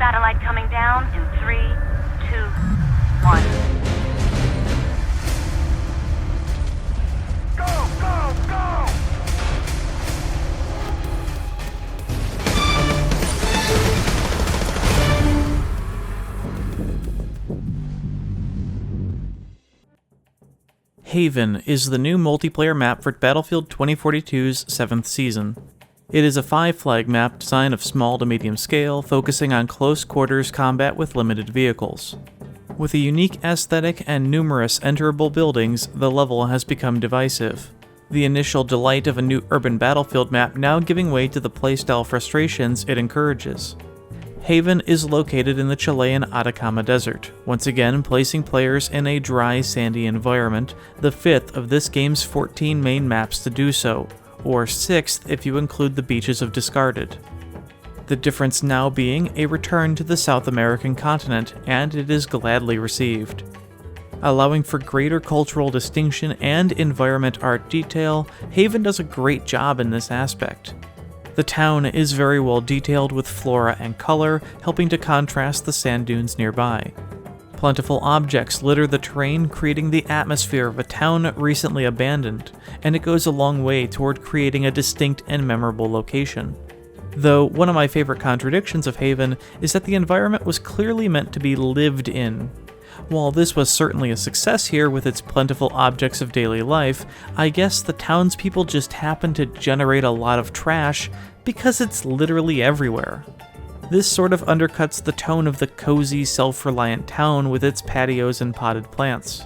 Satellite coming down in 3, 2, 1. Go, go, go! Haven is the new multiplayer map for Battlefield 2042's 7th season. It is a 5-flag map design of small to medium scale, focusing on close quarters combat with limited vehicles. With a unique aesthetic and numerous enterable buildings, the level has become divisive. The initial delight of a new urban battlefield map now giving way to the playstyle frustrations it encourages. Haven is located in the Chilean Atacama Desert, once again placing players in a dry, sandy environment, the 5th of this game's 14 main maps to do so, or 6th if you include the beaches of Discarded. The difference now being a return to the South American continent, and it is gladly received. Allowing for greater cultural distinction and environment art detail, Haven does a great job in this aspect. The town is very well detailed with flora and color, helping to contrast the sand dunes nearby. Plentiful objects litter the terrain, creating the atmosphere of a town recently abandoned, and it goes a long way toward creating a distinct and memorable location. Though one of my favorite contradictions of Haven is that the environment was clearly meant to be lived in. While this was certainly a success here with its plentiful objects of daily life, I guess the townspeople just happen to generate a lot of trash because it's literally everywhere. This sort of undercuts the tone of the cozy, self-reliant town with its patios and potted plants.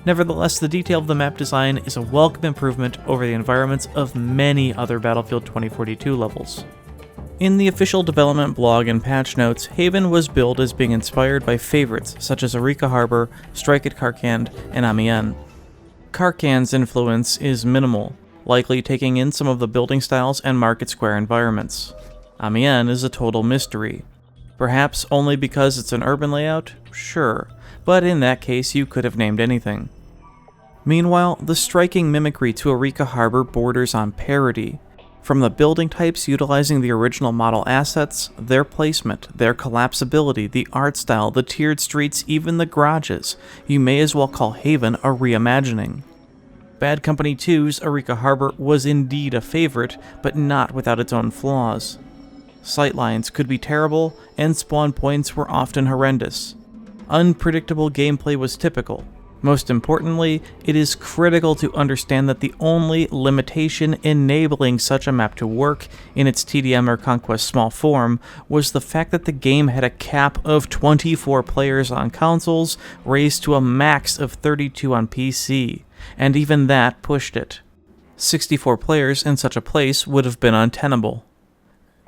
Nevertheless, the detail of the map design is a welcome improvement over the environments of many other Battlefield 2042 levels. In the official development blog and patch notes, Haven was billed as being inspired by favorites such as Arica Harbor, Strike at Karkand, and Amiens. Karkand's influence is minimal, likely taking in some of the building styles and market square environments. Amiens is a total mystery. Perhaps only because it's an urban layout? Sure, but in that case you could have named anything. Meanwhile, the striking mimicry to Arica Harbor borders on parody. From the building types utilizing the original model assets, their placement, their collapsibility, the art style, the tiered streets, even the garages, you may as well call Haven a reimagining. Bad Company 2's Arica Harbor was indeed a favorite, but not without its own flaws. Sightlines could be terrible, and spawn points were often horrendous. Unpredictable gameplay was typical. Most importantly, it is critical to understand that the only limitation enabling such a map to work in its TDM or Conquest small form was the fact that the game had a cap of 24 players on consoles raised to a max of 32 on PC, and even that pushed it. 64 players in such a place would have been untenable.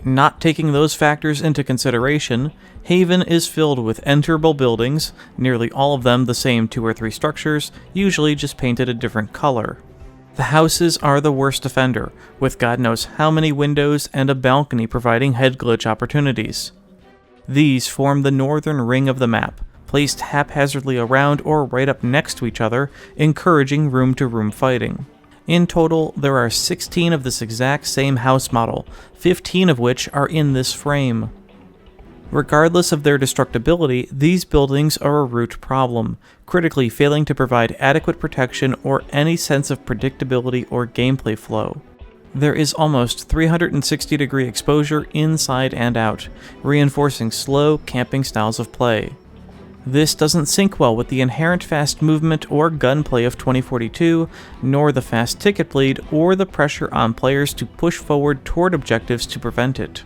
Not taking those factors into consideration, Haven is filled with enterable buildings, nearly all of them the same 2 or 3 structures, usually just painted a different color. The houses are the worst offender, with God knows how many windows and a balcony providing head glitch opportunities. These form the northern ring of the map, placed haphazardly around or right up next to each other, encouraging room-to-room fighting. In total, there are 16 of this exact same house model, 15 of which are in this frame. Regardless of their destructibility, these buildings are a root problem, critically failing to provide adequate protection or any sense of predictability or gameplay flow. There is almost 360-degree exposure inside and out, reinforcing slow, camping styles of play. This doesn't sync well with the inherent fast movement or gunplay of 2042, nor the fast ticket bleed or the pressure on players to push forward toward objectives to prevent it.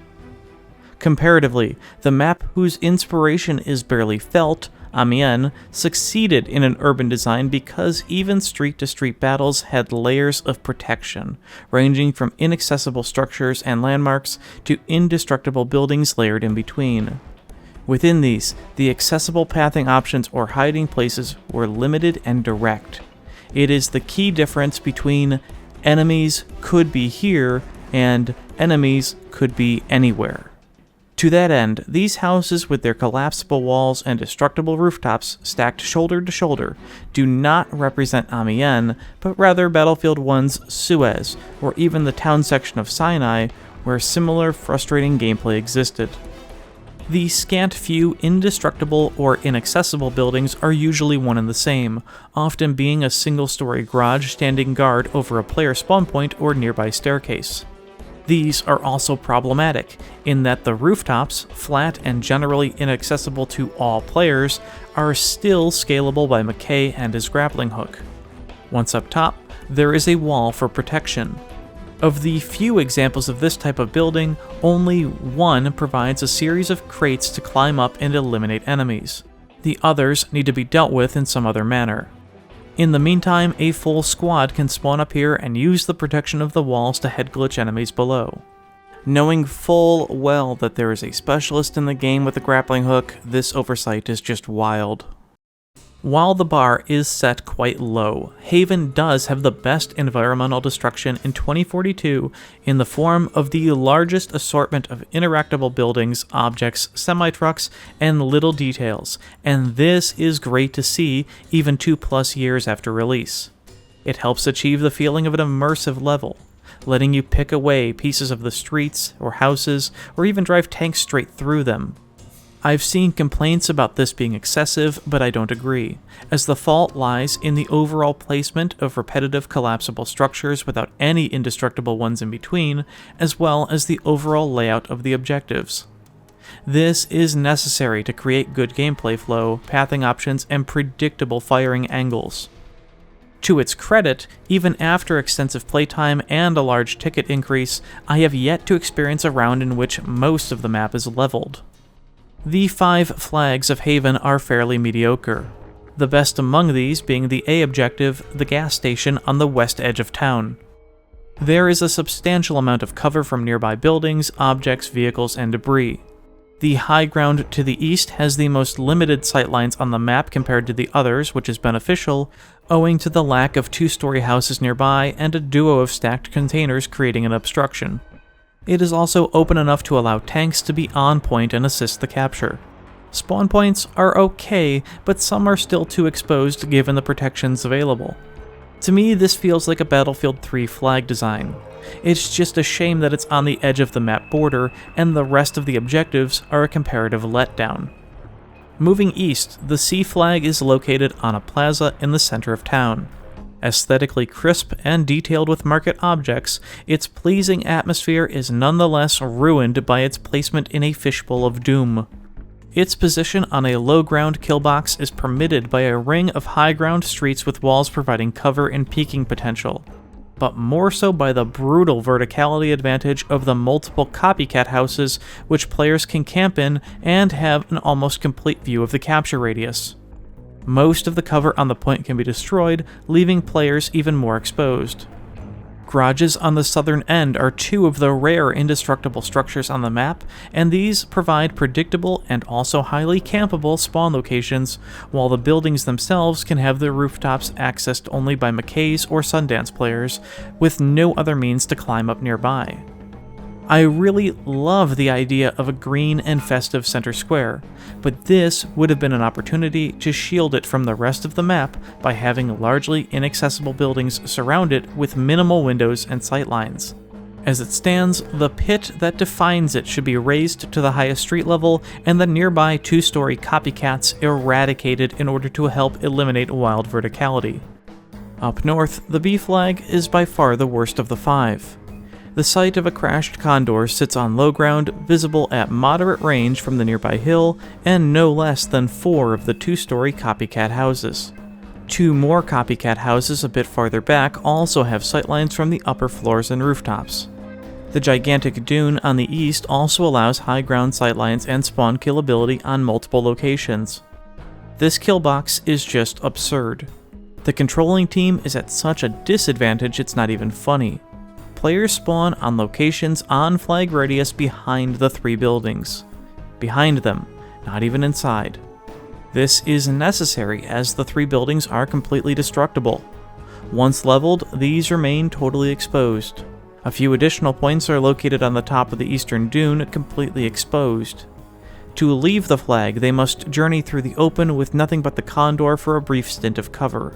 Comparatively, the map whose inspiration is barely felt, Amiens, succeeded in an urban design because even street-to-street battles had layers of protection, ranging from inaccessible structures and landmarks to indestructible buildings layered in between. Within these, the accessible pathing options or hiding places were limited and direct. It is the key difference between enemies could be here and enemies could be anywhere. To that end, these houses with their collapsible walls and destructible rooftops stacked shoulder to shoulder do not represent Amiens, but rather Battlefield 1's Suez, or even the town section of Sinai, where similar frustrating gameplay existed. The scant few indestructible or inaccessible buildings are usually one and the same, often being a single-story garage standing guard over a player spawn point or nearby staircase. These are also problematic, in that the rooftops, flat and generally inaccessible to all players, are still scalable by McKay and his grappling hook. Once up top, there is a wall for protection. Of the few examples of this type of building, only one provides a series of crates to climb up and eliminate enemies. The others need to be dealt with in some other manner. In the meantime, a full squad can spawn up here and use the protection of the walls to head glitch enemies below. Knowing full well that there is a specialist in the game with a grappling hook, this oversight is just wild. While the bar is set quite low, Haven does have the best environmental destruction in 2042 in the form of the largest assortment of interactable buildings, objects, semi-trucks, and little details, and this is great to see even 2+ years after release. It helps achieve the feeling of an immersive level, letting you pick away pieces of the streets or houses, or even drive tanks straight through them. I've seen complaints about this being excessive, but I don't agree, as the fault lies in the overall placement of repetitive collapsible structures without any indestructible ones in between, as well as the overall layout of the objectives. This is necessary to create good gameplay flow, pathing options, and predictable firing angles. To its credit, even after extensive playtime and a large ticket increase, I have yet to experience a round in which most of the map is leveled. The 5 flags of Haven are fairly mediocre, the best among these being the A objective, the gas station on the west edge of town. There is a substantial amount of cover from nearby buildings, objects, vehicles, and debris. The high ground to the east has the most limited sightlines on the map compared to the others, which is beneficial, owing to the lack of 2-story houses nearby and a duo of stacked containers creating an obstruction. It is also open enough to allow tanks to be on point and assist the capture. Spawn points are okay, but some are still too exposed given the protections available. To me, this feels like a Battlefield 3 flag design. It's just a shame that it's on the edge of the map border, and the rest of the objectives are a comparative letdown. Moving east, the C flag is located on a plaza in the center of town. Aesthetically crisp and detailed with market objects, its pleasing atmosphere is nonetheless ruined by its placement in a fishbowl of doom. Its position on a low ground kill box is permitted by a ring of high ground streets with walls providing cover and peeking potential, but more so by the brutal verticality advantage of the multiple copycat houses which players can camp in and have an almost complete view of the capture radius. Most of the cover on the point can be destroyed, leaving players even more exposed. Garages on the southern end are 2 of the rare indestructible structures on the map, and these provide predictable and also highly campable spawn locations, while the buildings themselves can have their rooftops accessed only by McKay's or Sundance players, with no other means to climb up nearby. I really love the idea of a green and festive center square, but this would have been an opportunity to shield it from the rest of the map by having largely inaccessible buildings surround it with minimal windows and sightlines. As it stands, the pit that defines it should be raised to the highest street level and the nearby 2-story copycats eradicated in order to help eliminate wild verticality. Up north, the B flag is by far the worst of the 5. The site of a crashed condor sits on low ground, visible at moderate range from the nearby hill, and no less than 4 of the 2-story copycat houses. 2 more copycat houses a bit farther back also have sightlines from the upper floors and rooftops. The gigantic dune on the east also allows high ground sightlines and spawn killability on multiple locations. This kill box is just absurd. The controlling team is at such a disadvantage it's not even funny. Players spawn on locations on flag radius behind the 3 buildings. Behind them, not even inside. This is necessary as the 3 buildings are completely destructible. Once leveled, these remain totally exposed. A few additional points are located on the top of the eastern dune, completely exposed. To leave the flag, they must journey through the open with nothing but the condor for a brief stint of cover.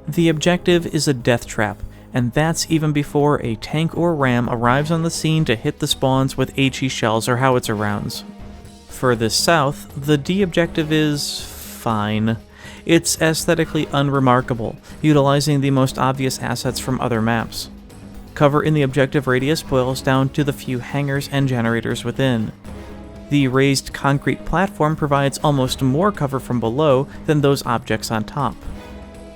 The objective is a death trap, and that's even before a tank or ram arrives on the scene to hit the spawns with HE shells or howitzer rounds. Furthest south, the D objective is fine. It's aesthetically unremarkable, utilizing the most obvious assets from other maps. Cover in the objective radius boils down to the few hangars and generators within. The raised concrete platform provides almost more cover from below than those objects on top.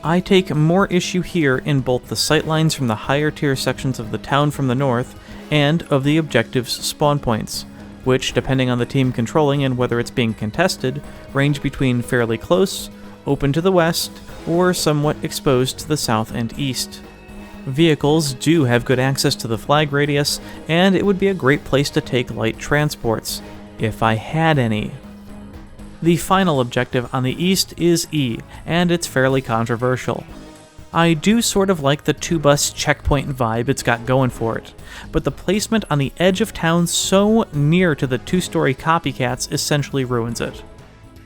I take more issue here in both the sightlines from the higher tier sections of the town from the north and of the objective's spawn points, which, depending on the team controlling and whether it's being contested, range between fairly close, open to the west, or somewhat exposed to the south and east. Vehicles do have good access to the flag radius, and it would be a great place to take light transports, if I had any. The final objective on the east is E, and it's fairly controversial. I do sort of like the 2-bus checkpoint vibe it's got going for it, but the placement on the edge of town so near to the 2-story copycats essentially ruins it.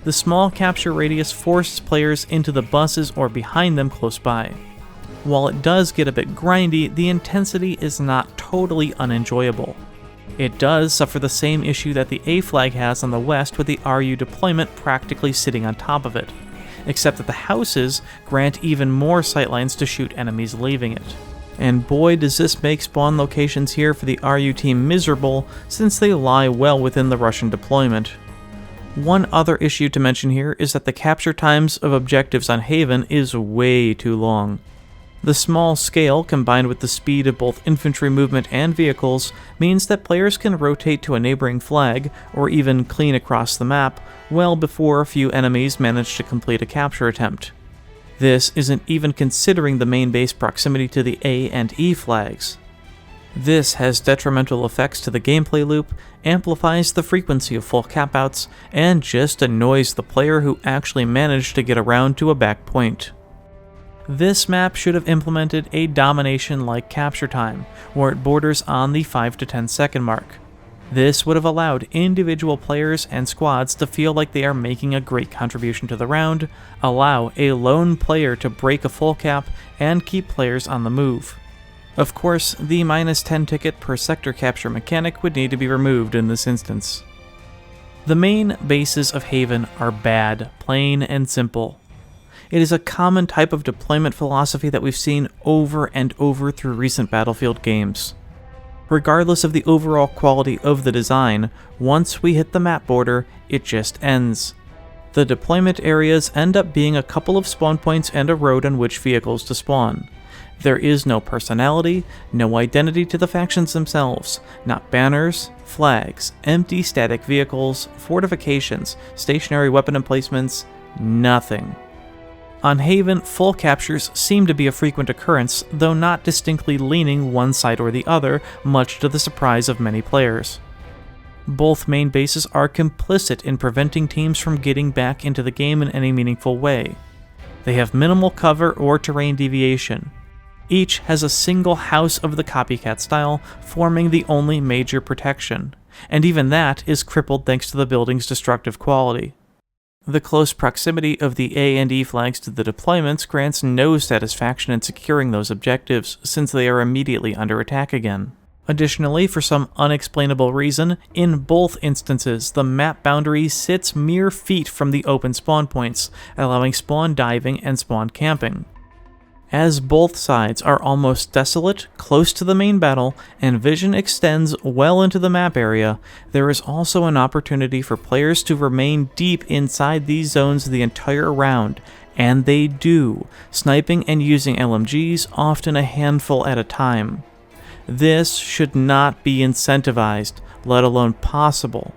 The small capture radius forces players into the buses or behind them close by. While it does get a bit grindy, the intensity is not totally unenjoyable. It does suffer the same issue that the A flag has on the west with the RU deployment practically sitting on top of it, except that the houses grant even more sightlines to shoot enemies leaving it. And boy does this make spawn locations here for the RU team miserable, since they lie well within the Russian deployment. One other issue to mention here is that the capture times of objectives on Haven is way too long. The small scale, combined with the speed of both infantry movement and vehicles, means that players can rotate to a neighboring flag, or even clean across the map, well before a few enemies manage to complete a capture attempt. This isn't even considering the main base proximity to the A and E flags. This has detrimental effects to the gameplay loop, amplifies the frequency of full capouts, and just annoys the player who actually managed to get around to a back point. This map should have implemented a domination-like capture time, where it borders on the 5 to 10 second mark. This would have allowed individual players and squads to feel like they are making a great contribution to the round, allow a lone player to break a full cap, and keep players on the move. Of course, the -10 ticket per sector capture mechanic would need to be removed in this instance. The main bases of Haven are bad, plain and simple. It is a common type of deployment philosophy that we've seen over and over through recent Battlefield games. Regardless of the overall quality of the design, once we hit the map border, it just ends. The deployment areas end up being a couple of spawn points and a road on which vehicles to spawn. There is no personality, no identity to the factions themselves, not banners, flags, empty static vehicles, fortifications, stationary weapon emplacements, nothing. On Haven, full captures seem to be a frequent occurrence, though not distinctly leaning one side or the other, much to the surprise of many players. Both main bases are complicit in preventing teams from getting back into the game in any meaningful way. They have minimal cover or terrain deviation. Each has a single house of the copycat style, forming the only major protection, and even that is crippled thanks to the building's destructive quality. The close proximity of the A and E flags to the deployments grants no satisfaction in securing those objectives, since they are immediately under attack again. Additionally, for some unexplainable reason, in both instances, the map boundary sits mere feet from the open spawn points, allowing spawn diving and spawn camping. As both sides are almost desolate, close to the main battle, and vision extends well into the map area, there is also an opportunity for players to remain deep inside these zones the entire round, and they do, sniping and using LMGs, often a handful at a time. This should not be incentivized, let alone possible.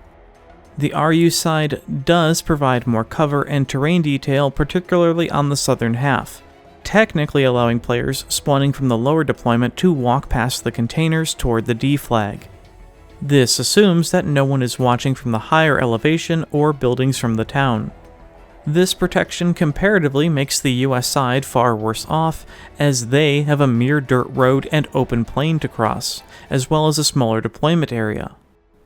The RU side does provide more cover and terrain detail, particularly on the southern half, technically allowing players spawning from the lower deployment to walk past the containers toward the D flag. This assumes that no one is watching from the higher elevation or buildings from the town. This protection comparatively makes the US side far worse off, as they have a mere dirt road and open plain to cross, as well as a smaller deployment area.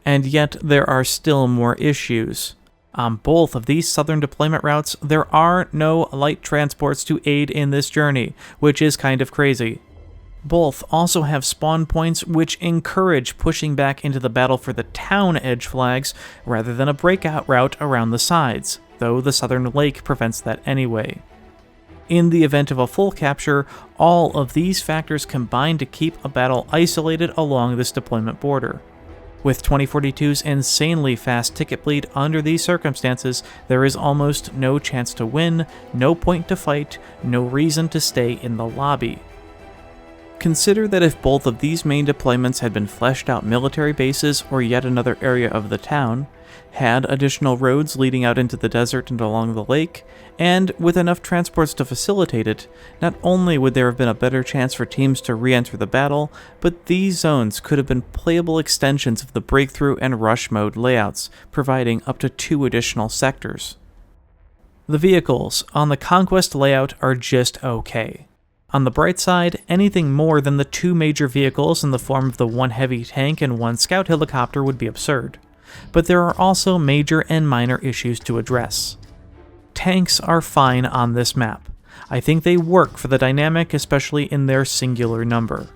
And yet there are still more issues. On both of these southern deployment routes, there are no light transports to aid in this journey, which is kind of crazy. Both also have spawn points which encourage pushing back into the battle for the town edge flags rather than a breakout route around the sides, though the southern lake prevents that anyway. In the event of a full capture, all of these factors combine to keep a battle isolated along this deployment border. With 2042's insanely fast ticket bleed under these circumstances, there is almost no chance to win, no point to fight, no reason to stay in the lobby. Consider that if both of these main deployments had been fleshed out military bases or yet another area of the town, had additional roads leading out into the desert and along the lake, and with enough transports to facilitate it, not only would there have been a better chance for teams to re-enter the battle, but these zones could have been playable extensions of the breakthrough and rush mode layouts, providing up to 2 additional sectors. The vehicles on the Conquest layout are just okay. On the bright side, anything more than the 2 major vehicles in the form of the 1 heavy tank and 1 scout helicopter would be absurd. But there are also major and minor issues to address. Tanks are fine on this map. I think they work for the dynamic, especially in their singular number.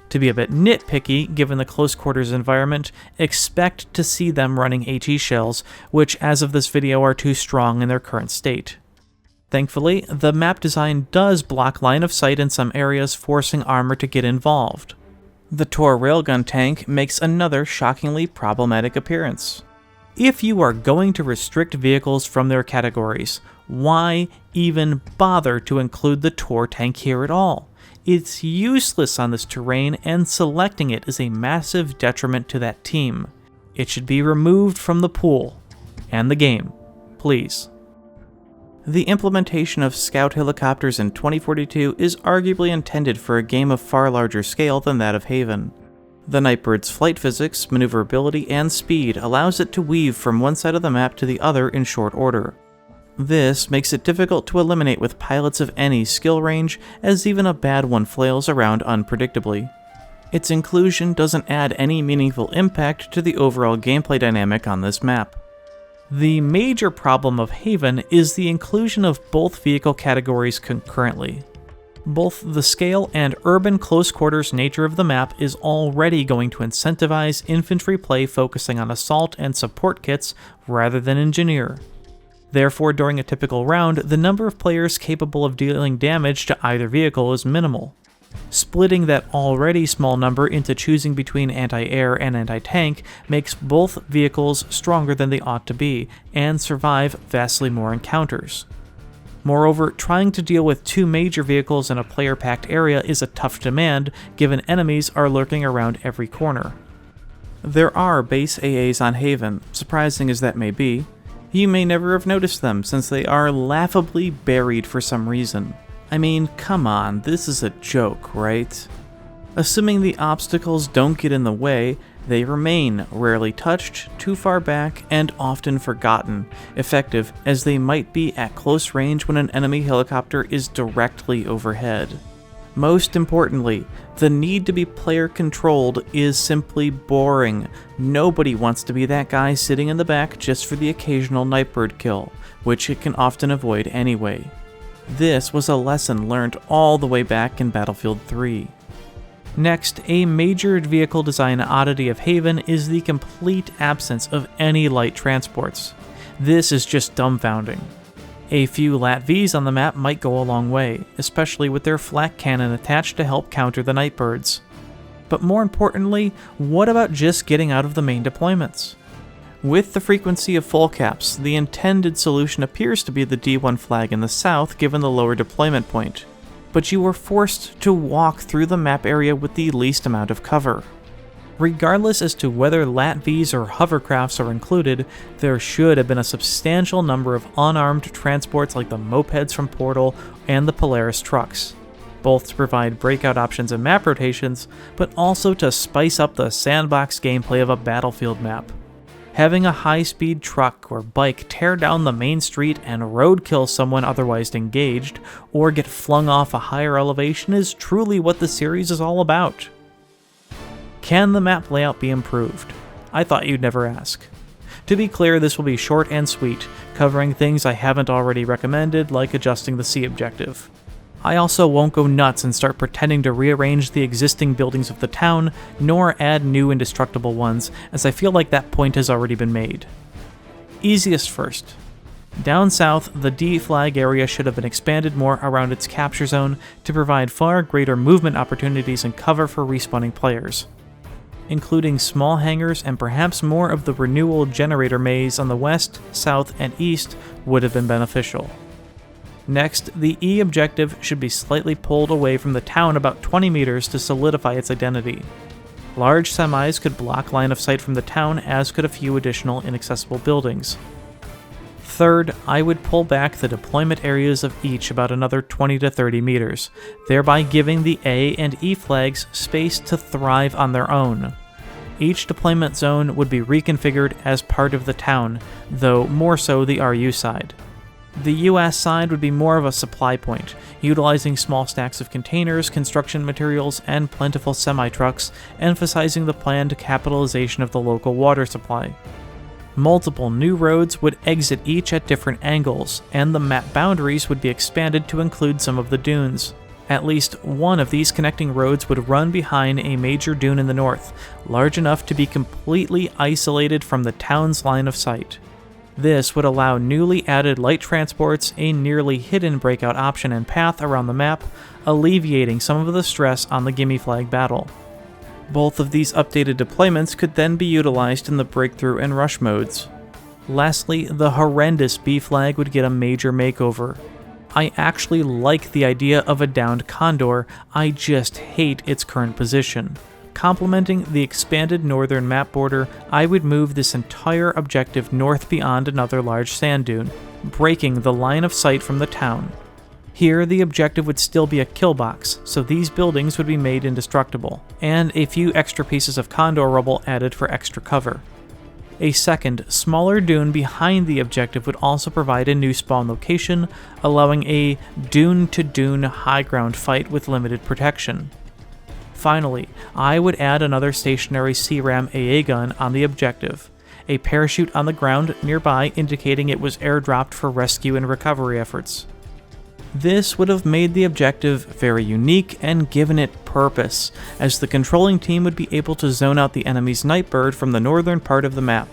To be a bit nitpicky, given the close quarters environment, expect to see them running HE shells, which as of this video are too strong in their current state. Thankfully, the map design does block line of sight in some areas, forcing armor to get involved. The Tor railgun tank makes another shockingly problematic appearance. If you are going to restrict vehicles from their categories, why even bother to include the Tor tank here at all? It's useless on this terrain, and selecting it is a massive detriment to that team. It should be removed from the pool and the game, please. The implementation of scout helicopters in 2042 is arguably intended for a game of far larger scale than that of Haven. The Nightbird's flight physics, maneuverability, and speed allows it to weave from one side of the map to the other in short order. This makes it difficult to eliminate with pilots of any skill range, as even a bad one flails around unpredictably. Its inclusion doesn't add any meaningful impact to the overall gameplay dynamic on this map. The major problem of Haven is the inclusion of both vehicle categories concurrently. Both the scale and urban close quarters nature of the map is already going to incentivize infantry play focusing on assault and support kits rather than engineer. Therefore, during a typical round, the number of players capable of dealing damage to either vehicle is minimal. Splitting that already small number into choosing between anti-air and anti-tank makes both vehicles stronger than they ought to be, and survive vastly more encounters. Moreover, trying to deal with 2 major vehicles in a player-packed area is a tough demand, given enemies are lurking around every corner. There are base AAs on Haven, surprising as that may be. You may never have noticed them, since they are laughably buried for some reason. I mean, come on, this is a joke, right? Assuming the obstacles don't get in the way, they remain rarely touched, too far back, and often forgotten, effective as they might be at close range when an enemy helicopter is directly overhead. Most importantly, the need to be player controlled is simply boring. Nobody wants to be that guy sitting in the back just for the occasional Nightbird kill, which it can often avoid anyway. This was a lesson learned all the way back in Battlefield 3. Next, a major vehicle design oddity of Haven is the complete absence of any light transports. This is just dumbfounding. A few LAT-Vs on the map might go a long way, especially with their flak cannon attached to help counter the Nightbirds. But more importantly, what about just getting out of the main deployments? With the frequency of full caps, the intended solution appears to be the D1 flag in the south given the lower deployment point, but you were forced to walk through the map area with the least amount of cover. Regardless as to whether LAT-Vs or hovercrafts are included, there should have been a substantial number of unarmed transports like the mopeds from Portal and the Polaris trucks, both to provide breakout options and map rotations, but also to spice up the sandbox gameplay of a Battlefield map. Having a high-speed truck or bike tear down the main street and roadkill someone otherwise engaged, or get flung off a higher elevation is truly what the series is all about. Can the map layout be improved? I thought you'd never ask. To be clear, this will be short and sweet, covering things I haven't already recommended, like adjusting the C objective. I also won't go nuts and start pretending to rearrange the existing buildings of the town, nor add new indestructible ones, as I feel like that point has already been made. Easiest first. Down south, the D flag area should have been expanded more around its capture zone to provide far greater movement opportunities and cover for respawning players. Including small hangars and perhaps more of the renewal generator maze on the west, south, and east would have been beneficial. Next, the E objective should be slightly pulled away from the town about 20 meters to solidify its identity. Large semis could block line of sight from the town, as could a few additional inaccessible buildings. Third, I would pull back the deployment areas of each about another 20 to 30 meters, thereby giving the A and E flags space to thrive on their own. Each deployment zone would be reconfigured as part of the town, though more so the RU side. The US side would be more of a supply point, utilizing small stacks of containers, construction materials, and plentiful semi-trucks, emphasizing the planned capitalization of the local water supply. Multiple new roads would exit each at different angles, and the map boundaries would be expanded to include some of the dunes. At least one of these connecting roads would run behind a major dune in the north, large enough to be completely isolated from the town's line of sight. This would allow newly added light transports a nearly hidden breakout option and path around the map, alleviating some of the stress on the gimme flag battle. Both of these updated deployments could then be utilized in the breakthrough and rush modes. Lastly, the horrendous B flag would get a major makeover. I actually like the idea of a downed Condor, I just hate its current position. Complementing the expanded northern map border, I would move this entire objective north beyond another large sand dune, breaking the line of sight from the town. Here, the objective would still be a kill box, so these buildings would be made indestructible, and a few extra pieces of Condor rubble added for extra cover. A second, smaller dune behind the objective would also provide a new spawn location, allowing a dune-to-dune high ground fight with limited protection. Finally, I would add another stationary CRAM AA gun on the objective, a parachute on the ground nearby indicating it was airdropped for rescue and recovery efforts. This would have made the objective very unique and given it purpose, as the controlling team would be able to zone out the enemy's Nightbird from the northern part of the map.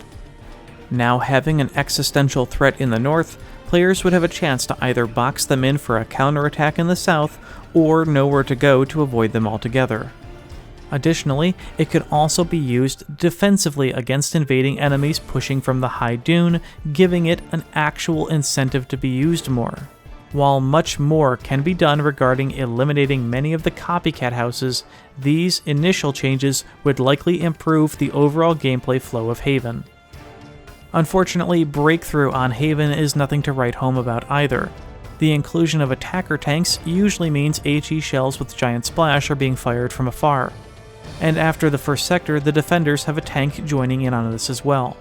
Now having an existential threat in the north, players would have a chance to either box them in for a counterattack in the south, or know where to go to avoid them altogether. Additionally, it could also be used defensively against invading enemies pushing from the high dune, giving it an actual incentive to be used more. While much more can be done regarding eliminating many of the copycat houses, these initial changes would likely improve the overall gameplay flow of Haven. Unfortunately, breakthrough on Haven is nothing to write home about either. The inclusion of attacker tanks usually means HE shells with giant splash are being fired from afar. And after the first sector, the defenders have a tank joining in on this as well.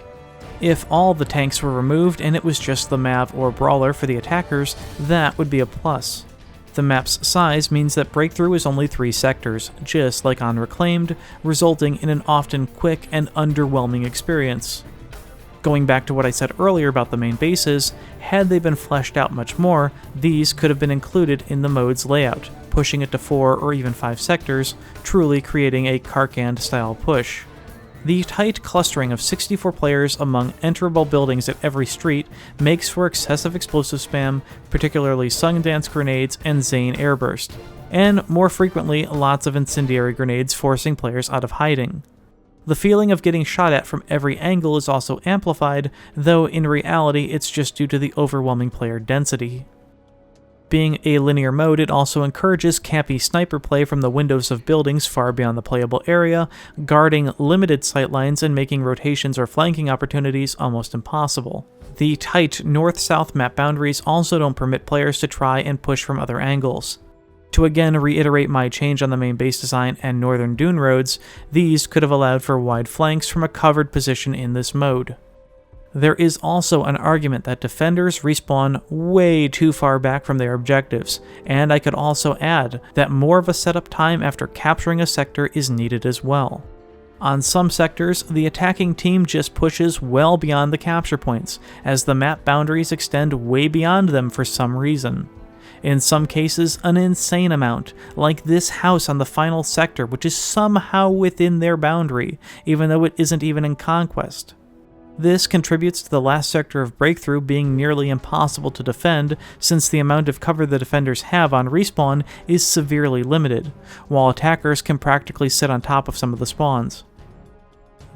If all the tanks were removed and it was just the Mav or Brawler for the attackers, that would be a plus. The map's size means that breakthrough is only 3 sectors, just like on Reclaimed, resulting in an often quick and underwhelming experience. Going back to what I said earlier about the main bases, had they been fleshed out much more, these could have been included in the mode's layout, pushing it to 4 or even 5 sectors, truly creating a Karkand-style push. The tight clustering of 64 players among enterable buildings at every street makes for excessive explosive spam, particularly Sundance grenades and Zane airburst, and more frequently lots of incendiary grenades forcing players out of hiding. The feeling of getting shot at from every angle is also amplified, though in reality it's just due to the overwhelming player density. Being a linear mode, it also encourages campy sniper play from the windows of buildings far beyond the playable area, guarding limited sightlines and making rotations or flanking opportunities almost impossible. The tight north-south map boundaries also don't permit players to try and push from other angles. To again reiterate my change on the main base design and northern dune roads, these could have allowed for wide flanks from a covered position in this mode. There is also an argument that defenders respawn way too far back from their objectives, and I could also add that more of a setup time after capturing a sector is needed as well. On some sectors, the attacking team just pushes well beyond the capture points, as the map boundaries extend way beyond them for some reason. In some cases, an insane amount, like this house on the final sector, which is somehow within their boundary, even though it isn't even in Conquest. This contributes to the last sector of Breakthrough being nearly impossible to defend, since the amount of cover the defenders have on respawn is severely limited, while attackers can practically sit on top of some of the spawns.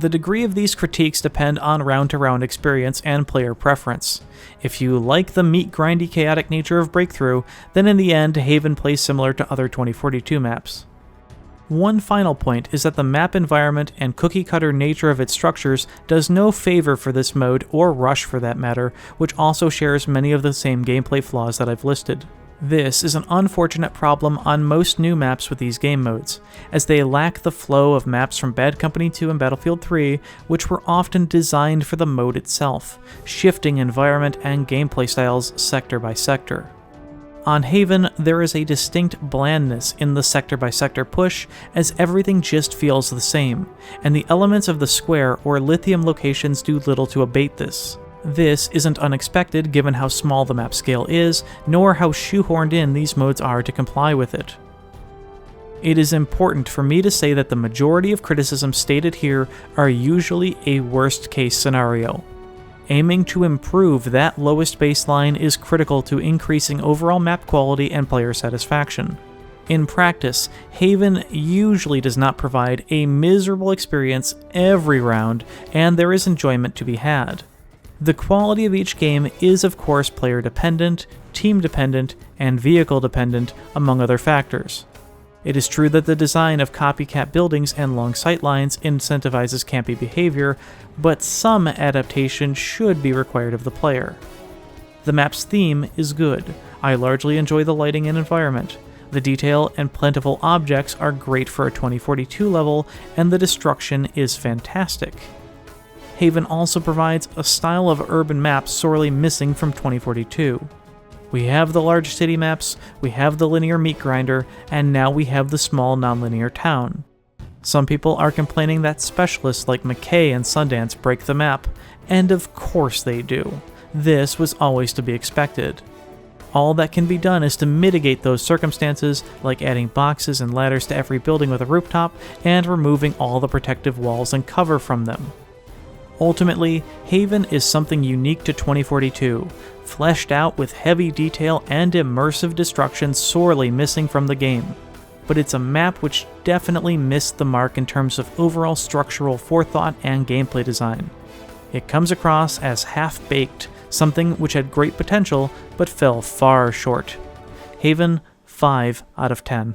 The degree of these critiques depend on round-to-round experience and player preference. If you like the meat-grindy chaotic nature of Breakthrough, then in the end, Haven plays similar to other 2042 maps. One final point is that the map environment and cookie-cutter nature of its structures does no favor for this mode, or Rush for that matter, which also shares many of the same gameplay flaws that I've listed. This is an unfortunate problem on most new maps with these game modes, as they lack the flow of maps from Bad Company 2 and Battlefield 3, which were often designed for the mode itself, shifting environment and gameplay styles sector by sector. On Haven, there is a distinct blandness in the sector-by-sector push, as everything just feels the same, and the elements of the square or lithium locations do little to abate this. This isn't unexpected given how small the map scale is, nor how shoehorned in these modes are to comply with it. It is important for me to say that the majority of criticisms stated here are usually a worst-case scenario. Aiming to improve that lowest baseline is critical to increasing overall map quality and player satisfaction. In practice, Haven usually does not provide a miserable experience every round, and there is enjoyment to be had. The quality of each game is of course player dependent, team dependent, and vehicle dependent, among other factors. It is true that the design of copycat buildings and long sightlines incentivizes campy behavior, but some adaptation should be required of the player. The map's theme is good. I largely enjoy the lighting and environment. The detail and plentiful objects are great for a 2042 level, and the destruction is fantastic. Haven also provides a style of urban map sorely missing from 2042. We have the large city maps, we have the linear meat grinder, and now we have the small nonlinear town. Some people are complaining that specialists like McKay and Sundance break the map, and of course they do. This was always to be expected. All that can be done is to mitigate those circumstances, like adding boxes and ladders to every building with a rooftop, and removing all the protective walls and cover from them. Ultimately, Haven is something unique to 2042, fleshed out with heavy detail and immersive destruction sorely missing from the game. But it's a map which definitely missed the mark in terms of overall structural forethought and gameplay design. It comes across as half-baked, something which had great potential but fell far short. Haven, 5 out of 10.